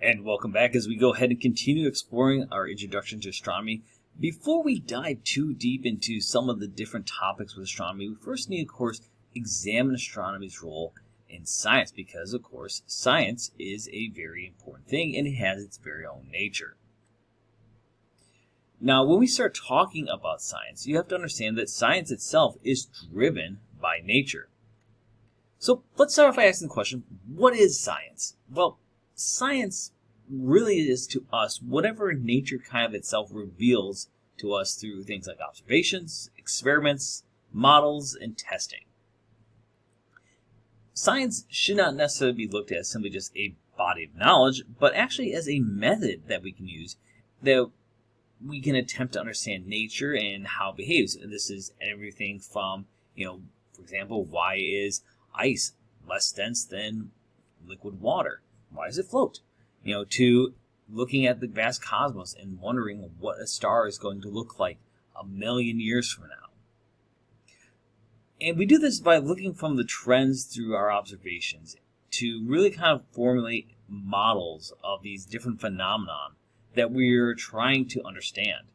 And welcome back as we go ahead and continue exploring our introduction to astronomy. Before we dive too deep into some of the different topics with astronomy, we first need, of course, examine astronomy's role in science because, of course, science is a very important thing and it has its very own nature. Now, when we start talking about science, you have to understand that science itself is driven by nature. So let's start off by asking the question, what is science? Well, science really is to us whatever nature kind of itself reveals to us through things like observations, experiments, models, and testing. Science should not necessarily be looked at as simply just a body of knowledge, but actually as a method that we can use that we can attempt to understand nature and how it behaves. And this is everything from, for example, why is ice less dense than liquid water? Why does it float? To looking at the vast cosmos and wondering what a star is going to look like 1,000,000 years from now. And we do this by looking from the trends through our observations to really kind of formulate models of these different phenomena that we're trying to understand.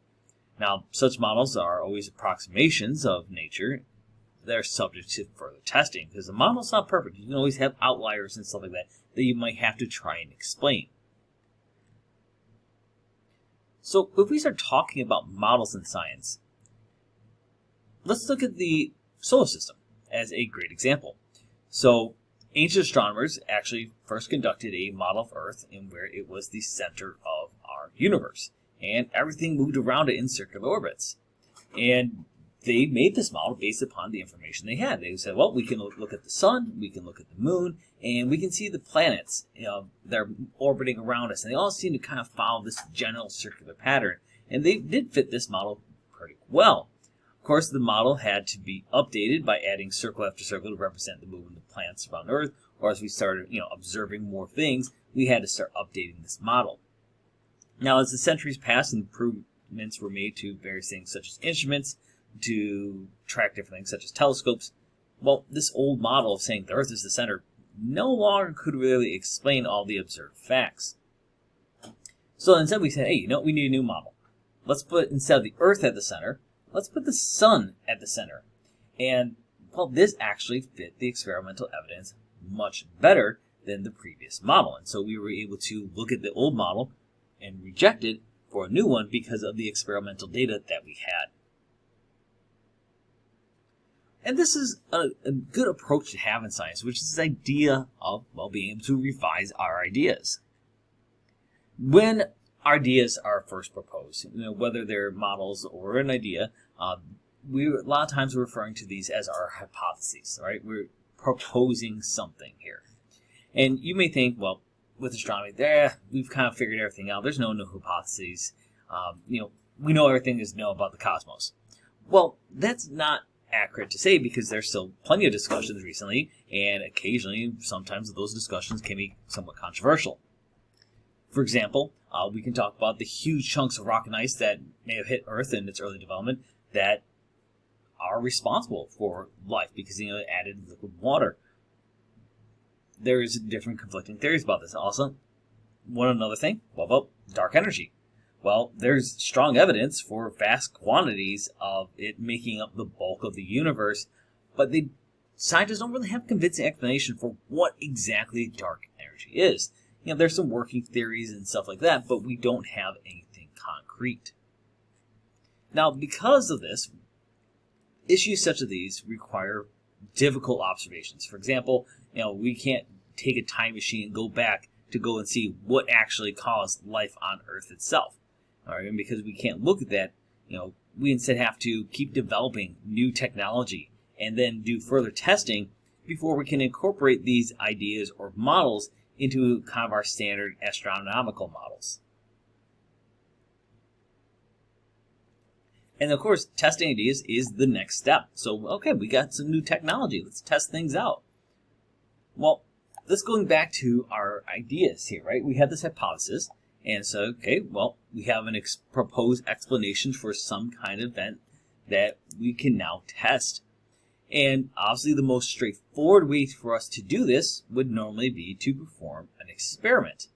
Now, such models are always approximations of nature. They're subject to further testing because the model's not perfect. You can always have outliers and stuff like that you might have to try and explain. So if we start talking about models in science, let's look at the solar system as a great example. So ancient astronomers actually first conducted a model of Earth in where it was the center of our universe, and everything moved around it in circular orbits. And they made this model based upon the information they had. They said, well, we can look at the sun, we can look at the moon, and we can see the planets that are orbiting around us. And they all seem to kind of follow this general circular pattern. And they did fit this model pretty well. Of course, the model had to be updated by adding circle after circle to represent the movement of planets around Earth. Or as we started observing more things, we had to start updating this model. Now, as the centuries passed and improvements were made to various things such as instruments, to track different things such as telescopes, well, this old model of saying the Earth is the center no longer could really explain all the observed facts. So instead we said, hey, we need a new model. Let's put, instead of the Earth at the center, let's put the sun at the center. And, well, this actually fit the experimental evidence much better than the previous model. And so we were able to look at the old model and reject it for a new one because of the experimental data that we had. And this is a good approach to have in science, which is this idea of, being able to revise our ideas. When ideas are first proposed, whether they're models or an idea, we a lot of times we're referring to these as our hypotheses, right? We're proposing something here. And you may think, well, with astronomy, we've kind of figured everything out. There's no new hypotheses. We know everything is known about the cosmos. Well, that's not accurate to say because there's still plenty of discussions recently, and occasionally, sometimes those discussions can be somewhat controversial. For example, we can talk about the huge chunks of rock and ice that may have hit Earth in its early development that are responsible for life because it added liquid water. There's different conflicting theories about this. Also, another thing, about dark energy. Well, there's strong evidence for vast quantities of it making up the bulk of the universe, but scientists don't really have a convincing explanation for what exactly dark energy is. There's some working theories and stuff like that, but we don't have anything concrete. Now, because of this, issues such as these require difficult observations. For example, we can't take a time machine and go back to go and see what actually caused life on Earth itself. All right, and because we can't look at that, we instead have to keep developing new technology and then do further testing before we can incorporate these ideas or models into kind of our standard astronomical models. And of course, testing ideas is the next step. So, okay, we got some new technology. Let's test things out. Well, let's going back to our ideas here, right? We have this hypothesis. And so, okay, well, we have an proposed explanation for some kind of event that we can now test. And obviously the most straightforward way for us to do this would normally be to perform an experiment.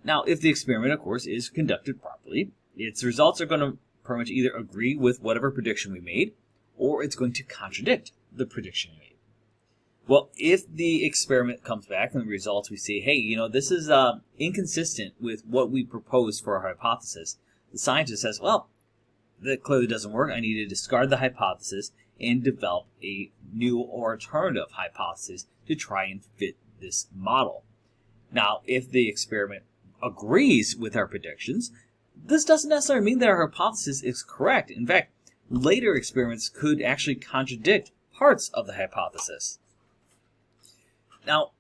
Now, if the experiment, of course, is conducted properly, its results are going to pretty much either agree with whatever prediction we made, or it's going to contradict the prediction we made. Well, if the experiment comes back and the results we see, hey, this is inconsistent with what we proposed for our hypothesis, the scientist says, well, that clearly doesn't work. I need to discard the hypothesis and develop a new or alternative hypothesis to try and fit this model. Now, if the experiment agrees with our predictions, this doesn't necessarily mean that our hypothesis is correct. In fact, later experiments could actually contradict parts of the hypothesis. Now,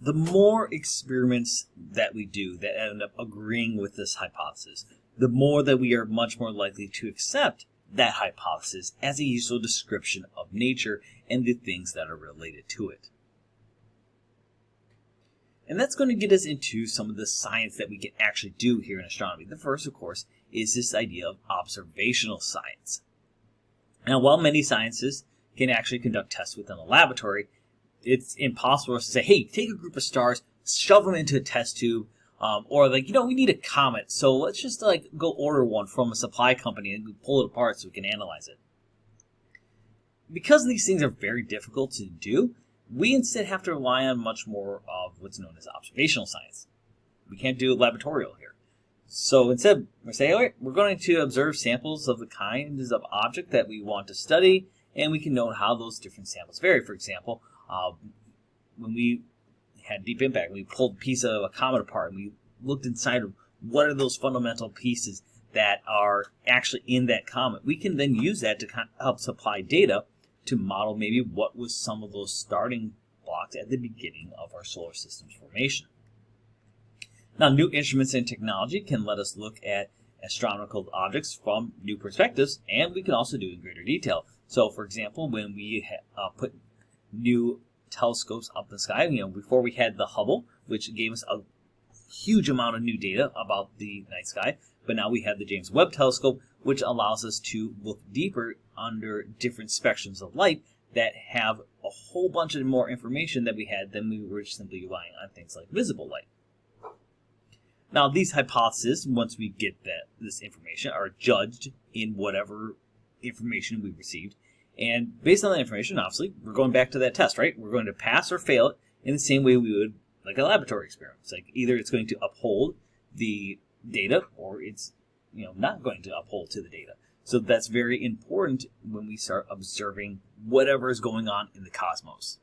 the more experiments that we do that end up agreeing with this hypothesis, the more that we are much more likely to accept that hypothesis as a useful description of nature and the things that are related to it. And that's going to get us into some of the science that we can actually do here in astronomy. The first, of course, is this idea of observational science. Now, while many sciences can actually conduct tests within a laboratory, it's impossible to say, hey, take a group of stars, shove them into a test tube, or we need a comet, so let's just go order one from a supply company and pull it apart so we can analyze it. Because these things are very difficult to do, we instead have to rely on much more of what's known as observational science. We can't do laboratorial here. So instead, we say, all right, we're going to observe samples of the kinds of object that we want to study, and we can note how those different samples vary. For example, when we had Deep Impact, we pulled a piece of a comet apart, and we looked inside of what are those fundamental pieces that are actually in that comet. We can then use that to help supply data to model maybe what was some of those starting blocks at the beginning of our solar system's formation. Now, new instruments and technology can let us look at astronomical objects from new perspectives, and we can also do it in greater detail. So, for example, when we put new telescopes up in the sky, before we had the Hubble, which gave us a huge amount of new data about the night sky, but now we have the James Webb Telescope, which allows us to look deeper under different spectrums of light that have a whole bunch of more information that we had than we were simply relying on things like visible light. Now, these hypotheses, once we get this information, are judged in whatever information we received. And based on that information, obviously, we're going back to that test, right? We're going to pass or fail it in the same way we would like a laboratory experiment. It's like either it's going to uphold the data or it's not going to uphold to the data. So that's very important when we start observing whatever is going on in the cosmos.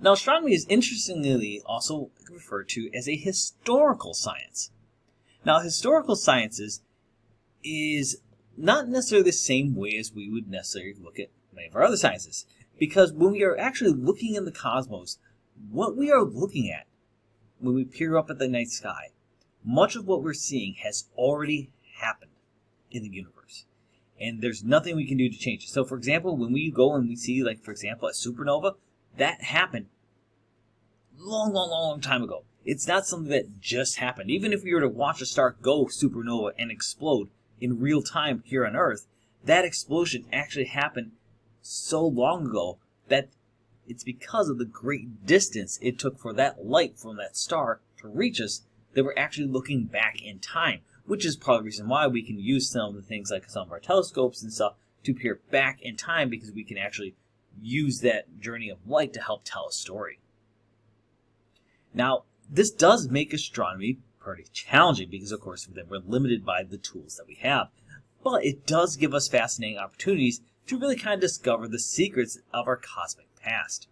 Now, astronomy is interestingly also referred to as a historical science. Now, historical sciences is not necessarily the same way as we would necessarily look at many of our other sciences. Because when we are actually looking in the cosmos, what we are looking at when we peer up at the night sky, much of what we're seeing has already happened in the universe. And there's nothing we can do to change it. So, for example, when we go and we see, for example, a supernova, that happened long time ago. It's not something that just happened. Even if we were to watch a star go supernova and explode in real time here on Earth, that explosion actually happened so long ago that it's because of the great distance it took for that light from that star to reach us that we're actually looking back in time, which is probably the reason why we can use some of the things like some of our telescopes and stuff to peer back in time, because we can actually use that journey of light to help tell a story. Now, this does make astronomy pretty challenging because, of course, we're limited by the tools that we have. But it does give us fascinating opportunities to really kind of discover the secrets of our cosmic past.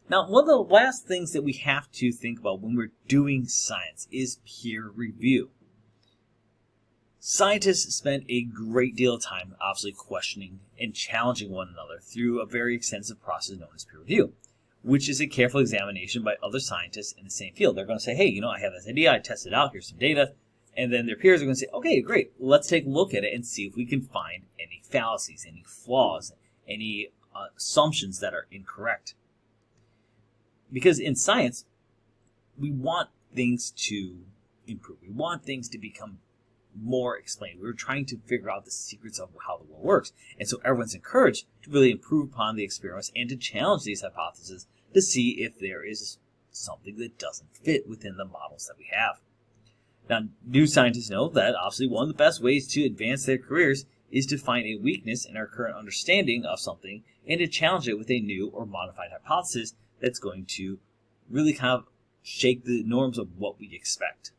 Now, one of the last things that we have to think about when we're doing science is peer review. Scientists spend a great deal of time obviously questioning and challenging one another through a very extensive process known as peer review, which is a careful examination by other scientists in the same field. They're going to say, hey, I have this idea, I tested it out, here's some data. And then their peers are going to say, okay, great, let's take a look at it and see if we can find any fallacies, any flaws, any assumptions that are incorrect. Because in science, we want things to improve. We want things to become more explained. We're trying to figure out the secrets of how the world works. And so everyone's encouraged to really improve upon the experiments and to challenge these hypotheses to see if there is something that doesn't fit within the models that we have. Now, new scientists know that obviously one of the best ways to advance their careers is to find a weakness in our current understanding of something and to challenge it with a new or modified hypothesis that's going to really kind of shake the norms of what we expect.